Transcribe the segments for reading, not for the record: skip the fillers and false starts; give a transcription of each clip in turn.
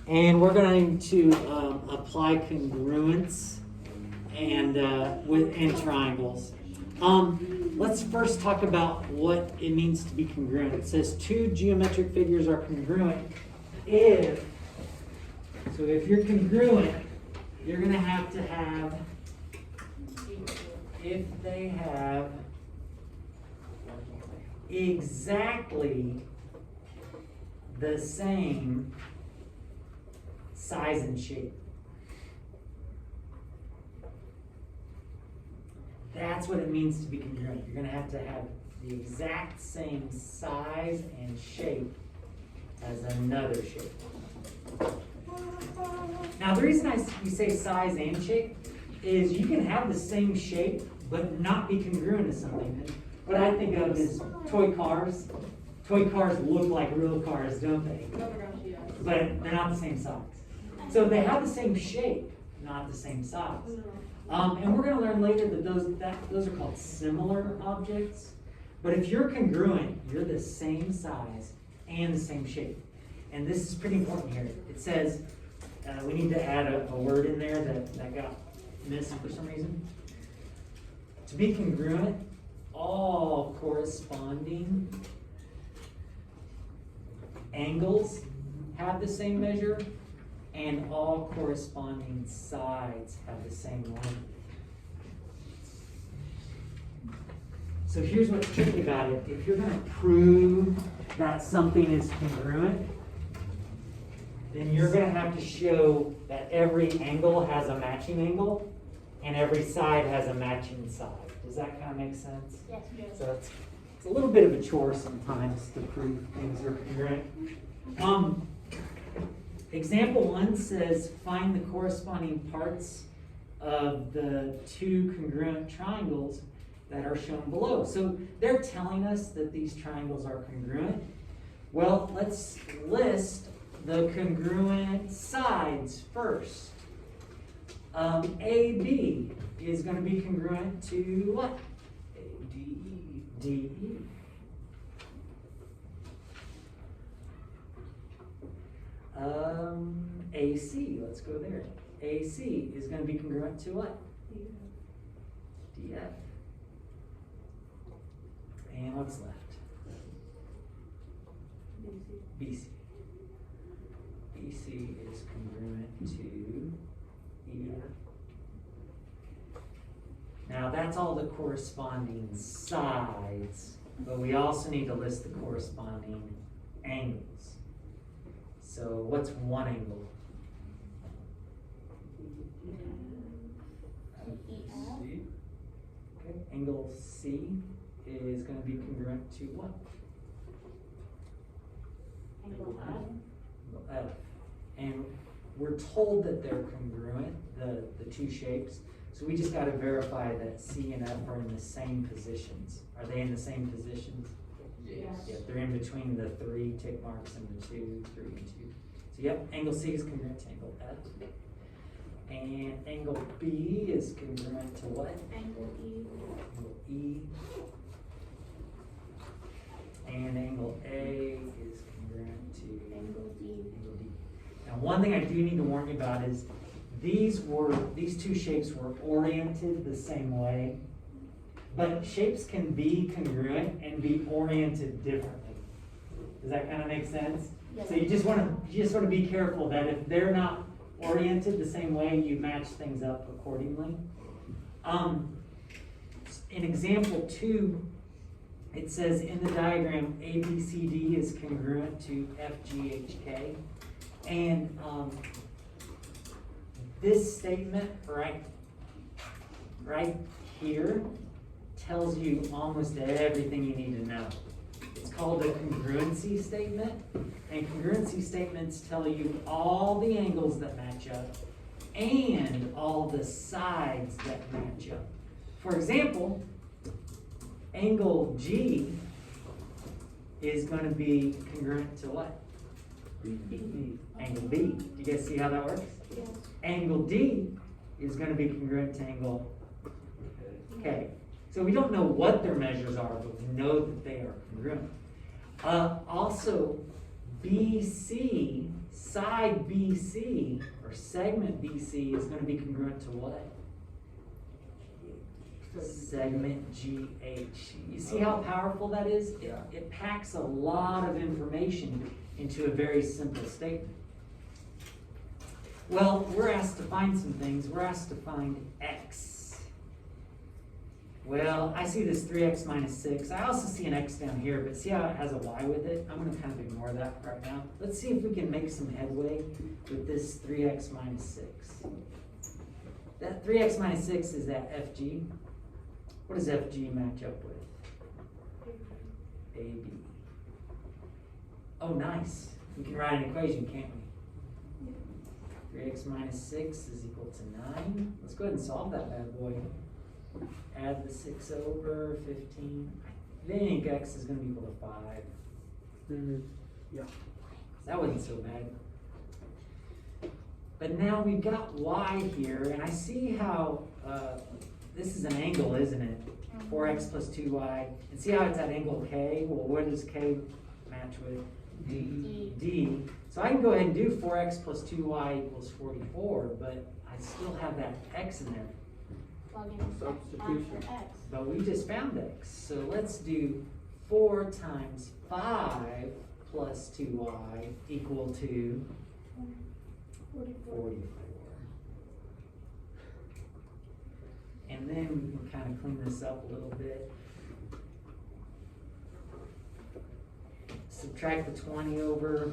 And we're going to apply congruence and in triangles. Let's first talk about what it means to be congruent. It says two geometric figures are congruent if you're congruent, you're going to have if they have exactly the same size and shape. That's what it means to be congruent. You're going to have the exact same size and shape as another shape. Now, the reason we say size and shape is you can have the same shape but not be congruent to something. And what I think of is toy cars. Toy cars look like real cars, don't they? Oh my gosh, yes. But they're not the same size. So they have the same shape, not the same size. And we're going to learn later that those are called similar objects. But if you're congruent, you're the same size and the same shape. And this is pretty important here. It says we need to add a word in there that got missed for some reason. To be congruent, all corresponding angles have the same measure, and all corresponding sides have the same length. So here's what's tricky about it. If you're going to prove that something is congruent, then you're going to have to show that every angle has a matching angle, and every side has a matching side. Does that kind of make sense? Yes, yes. So it's a little bit of a chore sometimes to prove things are congruent. Example 1 says, find the corresponding parts of the two congruent triangles that are shown below. So they're telling us that these triangles are congruent. Well, let's list the congruent sides first. AB is going to be congruent to what? DE. AC, let's go there. AC is going to be congruent to what? DF. And what's left? BC. BC is congruent to EF. Now that's all the corresponding sides, but we also need to list the corresponding angles. So what's one angle? C. Okay. Angle C is going to be congruent to what? Angle F. Angle F. And we're told that they're congruent, the two shapes. So we just got to verify that C and F are in the same positions. Are they in the same positions? Yes. Yep, they're in between the 3 tick marks and the 2, 3, and 2. So yep, angle C is congruent to angle F. And angle B is congruent to what? Angle E. Angle E. And angle A is congruent to Angle D. Angle D. Now one thing I do need to warn you about is these two shapes were oriented the same way, but shapes can be congruent and be oriented differently. Does that kind of make sense? Yes. So you just want to be careful that if they're not oriented the same way, you match things up accordingly. In example 2, it says in the diagram ABCD is congruent to FGHK, and this statement right here tells you almost everything you need to know. It's called a congruency statement, and congruency statements tell you all the angles that match up and all the sides that match up. For example, angle G is going to be congruent to what? B. Angle B. Do you guys see how that works? Yes. Angle D is going to be congruent to angle K. So we don't know what their measures are, but we know that they are congruent. Also, BC side BC, or segment BC, is gonna be congruent to what? Segment GH. You see how powerful that is? It packs a lot of information into a very simple statement. Well, we're asked to find some things. We're asked to find x. Well, I see this 3x minus 6. I also see an x down here, but see how it has a y with it? I'm going to kind of ignore that right now. Let's see if we can make some headway with this 3x minus 6. That 3x minus 6 is that FG. What does FG match up with? AB. Oh, nice. We can write an equation, can't we? 3x minus 6 is equal to 9. Let's go ahead and solve that bad boy. Add the 6 over, 15. I think x is going to be equal to 5. Mm-hmm. Yeah. That wasn't so bad. But now we've got y here, and I see how this is an angle, isn't it? 4x plus 2y. And see how it's at angle k? Well, what does k match with? D. So I can go ahead and do 4x plus 2y equals 44, but I still have that x in there. Plug in Substitution. X. But we just found x. So let's do 4 times 5 plus 2y equal to 44. And then we can kind of clean this up a little bit. Subtract the 20 over.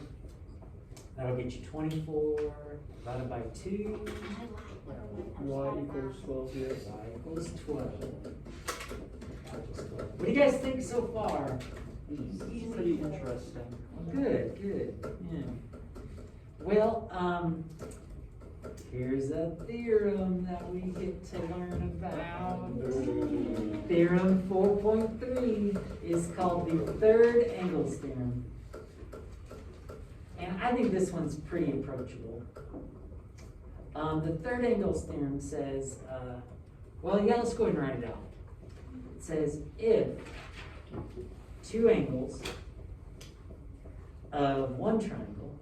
That'll get you 24 divided by 2. Y equals 12 here. Y equals 12. What do you guys think so far? Pretty interesting. Good, good. Yeah. Well, here's a theorem that we get to learn about. Theorem 4.3 is called the third angles theorem. And I think this one's pretty approachable. The third angles theorem says, well, yeah, let's go ahead and write it out. It says if two angles of one triangle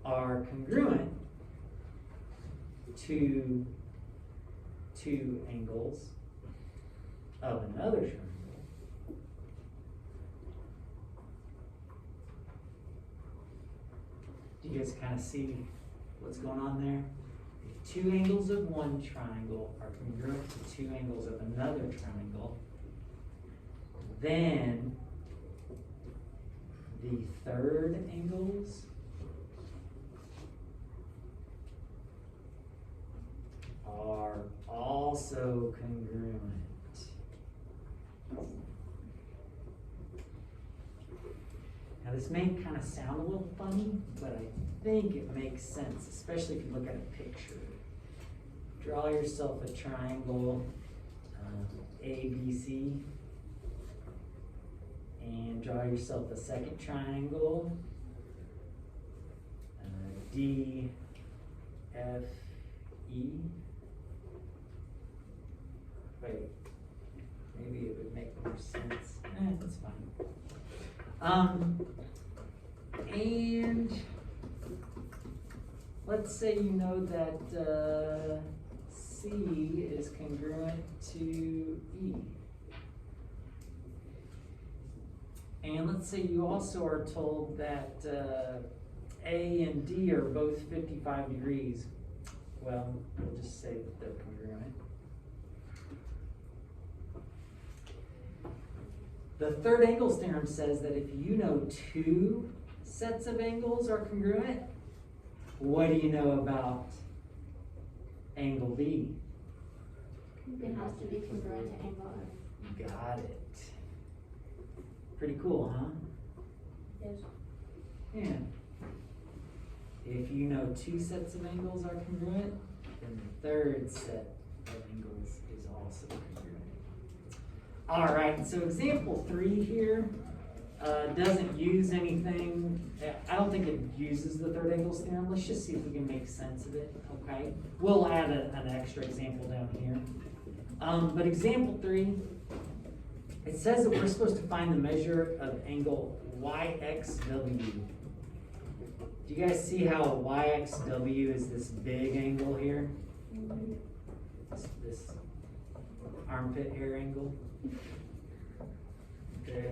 are congruent to two angles of another triangle, do you guys kind of see what's going on there? If two angles of one triangle are congruent to two angles of another triangle, then the third angles are also congruent. Now this may kind of sound a little funny, but I think it makes sense, especially if you look at a picture. Draw yourself a triangle, ABC, and draw yourself a second triangle, DFE. Wait, maybe it would make more sense. That's fine. And let's say you know that C is congruent to E. And let's say you also are told that A and D are both 55 degrees. Well, we'll just say that they're congruent. The third angles theorem says that if you know two sets of angles are congruent, what do you know about angle B? It has to be congruent to angle F. Got it. Pretty cool, huh? Yes. Yeah. If you know two sets of angles are congruent, then the third set of angles is also congruent. All right, so example 3 here doesn't use anything. I don't think it uses the third angles theorem. Let's just see if we can make sense of it, okay? We'll add an extra example down here. But example 3, it says that we're supposed to find the measure of angle YXW. Do you guys see how YXW is this big angle here? This armpit hair angle? Okay.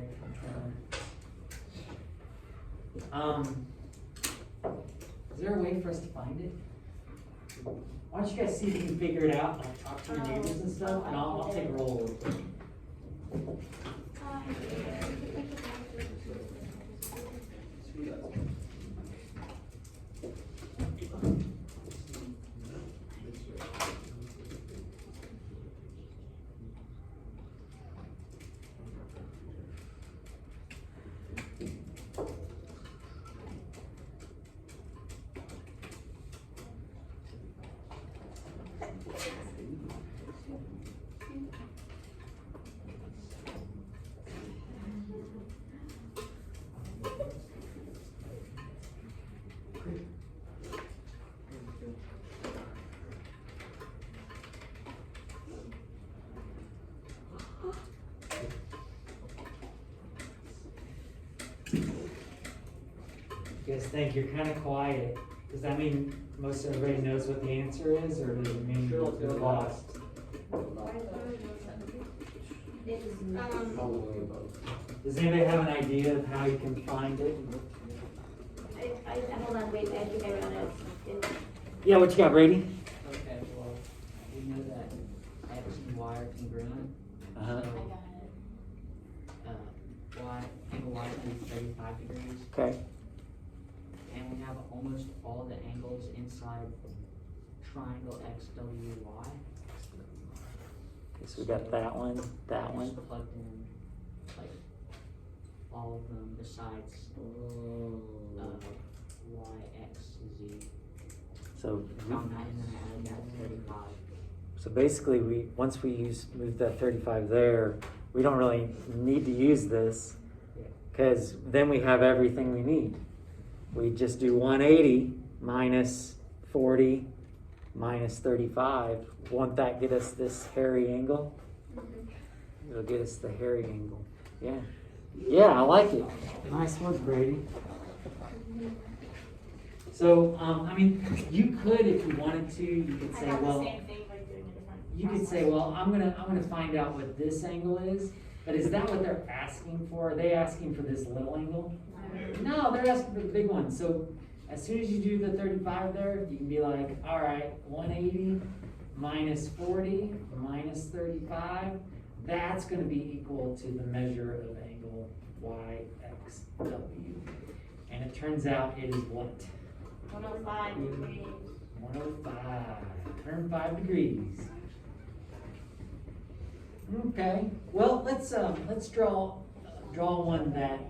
Is there a way for us to find it? Why don't you guys see if you can figure it out? Like talk to your neighbors and stuff, and I'll take a roll real quick. You guys think you're kind of quiet? Does that mean most everybody knows what the answer is, or does it mean you're lost? Does anybody have an idea of how you can find it? Hold on, wait, I think I read it. Yeah, what you got, Brady? Okay, well, we know that X and Y are congruent. Uh-huh. Angle Y is 35 degrees, Okay. and we have almost all the angles inside triangle XWY. Okay, so we got that one, that I one. just plugged in like all of them besides YXZ. So, Found that and then I added that 35. so basically, once we move that 35 there, we don't really need to use this, because then we have everything we need. We just do 180 minus 40 minus 35. Won't that get us this hairy angle? It'll get us the hairy angle. Yeah. Yeah, I like it. Nice work, Brady. So, I mean, you could, if you wanted to, you could say, well, you could say, well, I'm gonna find out what this angle is. But is that what they're asking for? Are they asking for this little angle? No, they're asking for the big one. So as soon as you do the 35 there, you can be like, all right, 180 minus 40 minus 35, that's gonna be equal to the measure of angle YXW. And it turns out it is what? 105 degrees. 105 degrees. Okay, well, let's draw one that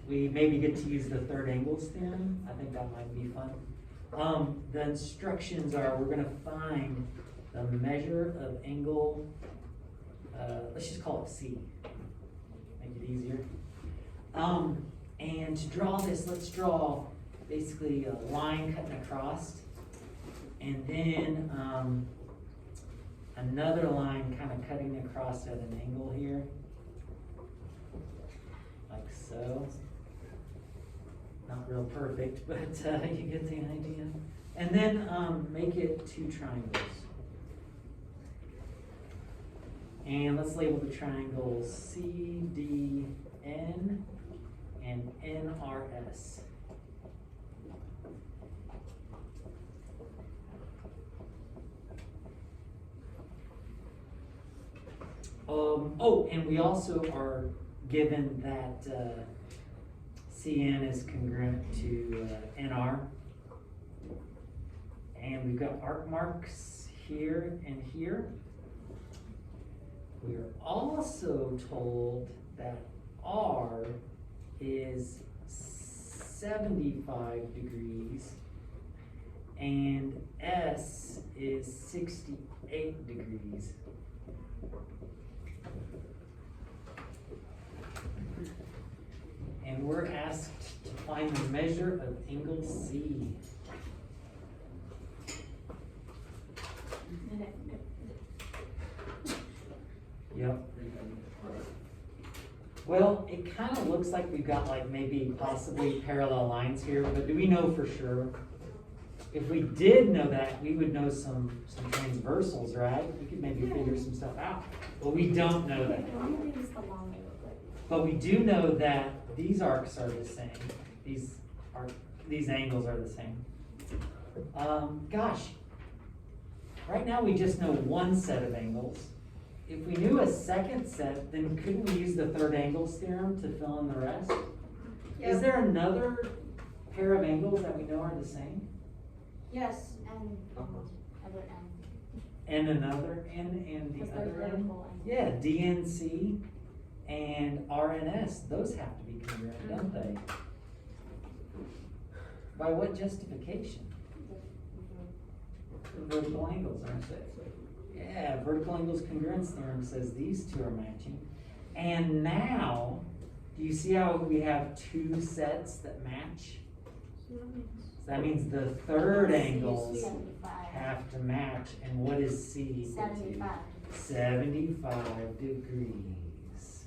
we maybe get to use the third angles theorem. I think that might be fun. The instructions are, we're gonna find the measure of angle, let's just call it C, make it easier. And to draw this, let's draw basically a line cutting across, and then another line kind of cutting across at an angle here, like so. Not real perfect, but you get the idea. And then make it two triangles. And let's label the triangles CDN and NRS. Oh, and we also are given that CN is congruent to NR. And we've got arc marks here and here. We are also told that R is 75 degrees and S is 68 degrees. And we're asked to find the measure of angle C. Yep. Well, it kind of looks like we've got like maybe possibly parallel lines here, but do we know for sure? If we did know that, we would know some transversals, right? We could maybe figure some stuff out, but we don't know that. But we do know that these arcs are the same. These angles are the same. Gosh, right now we just know one set of angles. If we knew a second set, then couldn't we use the third angles theorem to fill in the rest? Is there another pair of angles that we know are the same? Yes, and other end. And another N and the Because they're other N? vertical angles. Yeah, DNC and RNS, those have to be congruent, don't they? By what justification? The vertical angles, aren't they? Yeah, vertical angles congruence theorem says these two are matching. And now, do you see how we have two sets that match? So that means the third angles 75. have to match. And what is C equal to? 75. 75 degrees.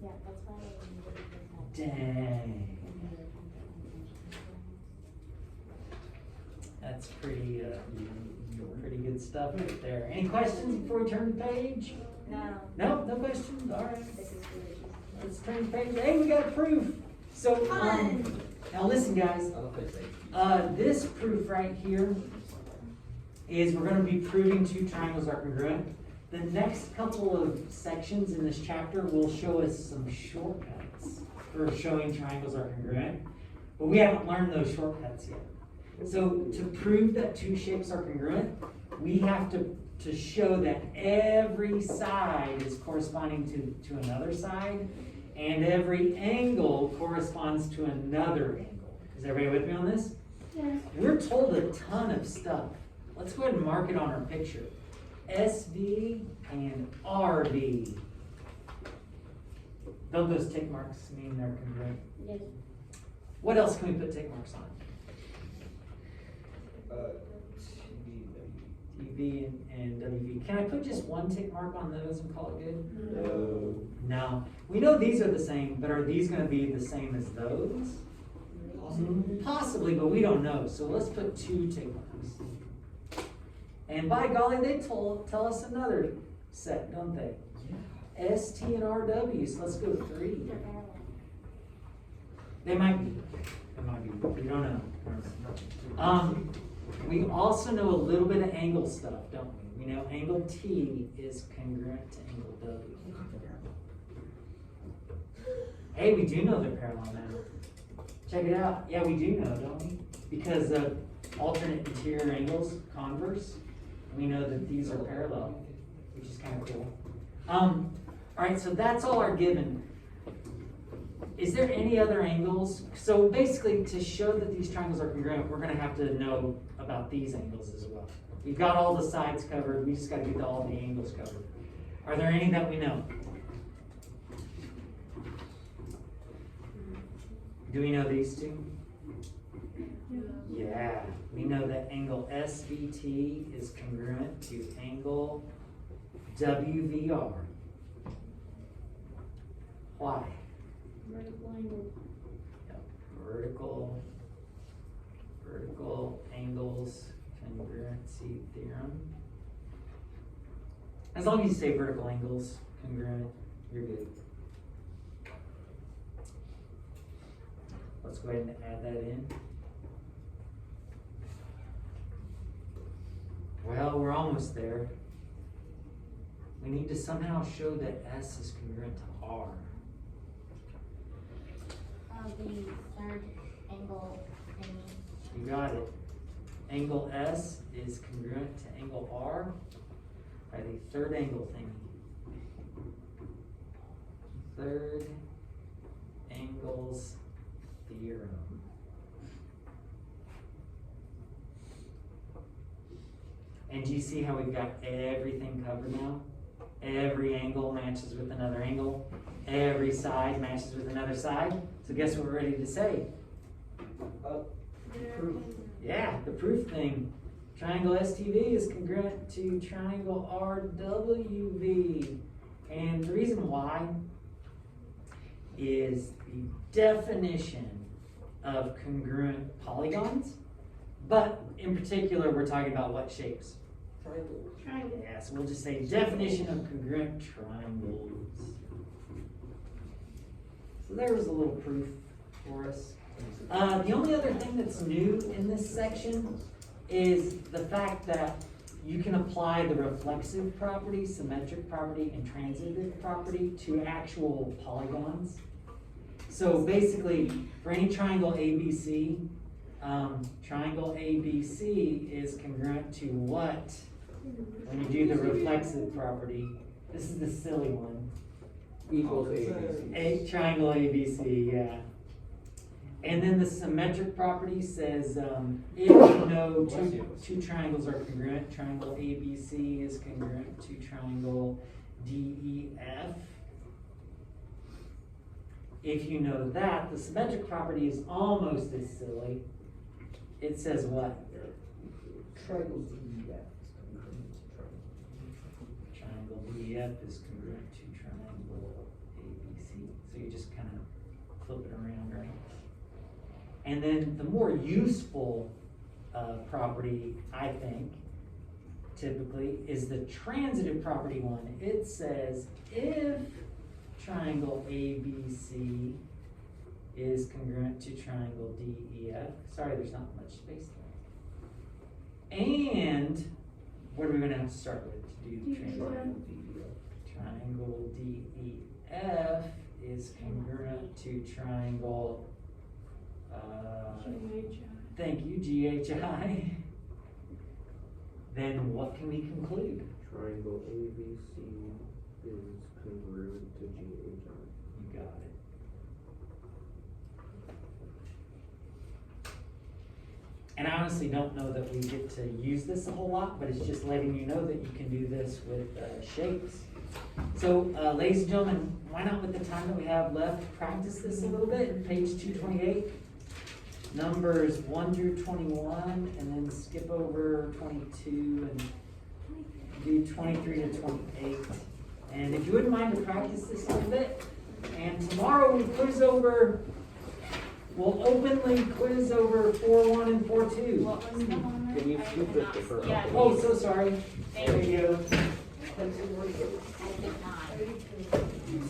Yeah, that's why I Dang. That's pretty good stuff right there. Any questions before we turn the page? No. No questions? All right. This is really easy. Let's turn the page. Hey, we got proof. So, Fun. now listen, guys. This proof right here is we're going to be proving two triangles are congruent. The next couple of sections in this chapter will show us some shortcuts for showing triangles are congruent, but we haven't learned those shortcuts yet. So to prove that two shapes are congruent, we have to show that every side is corresponding to another side, and every angle corresponds to another angle. Is everybody with me on this? Yes. We're told a ton of stuff. Let's go ahead and mark it on our picture. SV and RV. Don't those tick marks mean they're congruent? Yes. What else can we put tick marks on? TV and WV. Can I put just one tick mark on those and call it good? No. No. We know these are the same, but are these going to be the same as those? Possibly, but we don't know. So let's put two tick marks. And by golly, they tell us another set, don't they? Yeah. ST and RW. So let's go 3. They're parallel. They might be. They might be. We don't know. We also know a little bit of angle stuff, don't we? We know angle T is congruent to angle W. Hey, we do know they're parallel now. Check it out. Yeah, we do know, don't we? Because of alternate interior angles, converse, we know that these are parallel, which is kind of cool. All right, so that's all our given. Is there any other angles? So basically, to show that these triangles are congruent, we're going to have to know about these angles as well. We've got all the sides covered. We just got to get all the angles covered. Are there any that we know? Do we know these two? Yeah. We know that angle SVT is congruent to angle WVR. Why? Vertical angle. Yep. Vertical angles congruency theorem. As long as you say vertical angles congruent, you're good. Let's go ahead and add that in. Well, we're almost there. We need to somehow show that S is congruent to R. The third angle thingy. You got it. Angle S is congruent to angle R by the third angle thingy. Third angles theorem. And do you see how we've got everything covered now? Every angle matches with another angle. Every side matches with another side. So guess what we're ready to say? Proof. Yeah, the proof thing. Triangle STV is congruent to triangle RWV. And the reason why is the definition of congruent polygons, but in particular, we're talking about what shapes? Triangle. Yeah, so we'll just say definition of congruent triangles. So there was a little proof for us. The only other thing that's new in this section is the fact that you can apply the reflexive property, symmetric property, and transitive property to actual polygons. So basically, for any triangle ABC, triangle ABC is congruent to what? When you do the reflexive property, this is the silly one. Equals ABC. A triangle ABC, yeah. And then the symmetric property says, if you know two triangles are congruent, triangle ABC is congruent to triangle DEF. If you know that, the symmetric property is almost as silly. It says what? Triangle Triangle DEF is congruent to triangle ABC. So you just kind of flip it around, right? And then the more useful property, I think, typically, is the transitive property one. It says if triangle ABC is congruent to triangle DEF, sorry, there's not much space there. And what are we gonna have to start with to do the triangle? Triangle DEF is congruent to triangle, thank you, GHI. Then what can we conclude? Triangle ABC is congruent to GHI. You got it. And I honestly don't know that we get to use this a whole lot, but it's just letting you know that you can do this with shapes. So, ladies and gentlemen, why not with the time that we have left, practice this a little bit, page 228. Numbers 1 through 21, and then skip over 22 and do 23 to 28. And if you wouldn't mind to practice this a little bit, and tomorrow we'll openly quiz over 4.1 and 4.2. What was the one? Can you flip it to her? Yeah. Oh, so sorry. Thank There you go. I did not.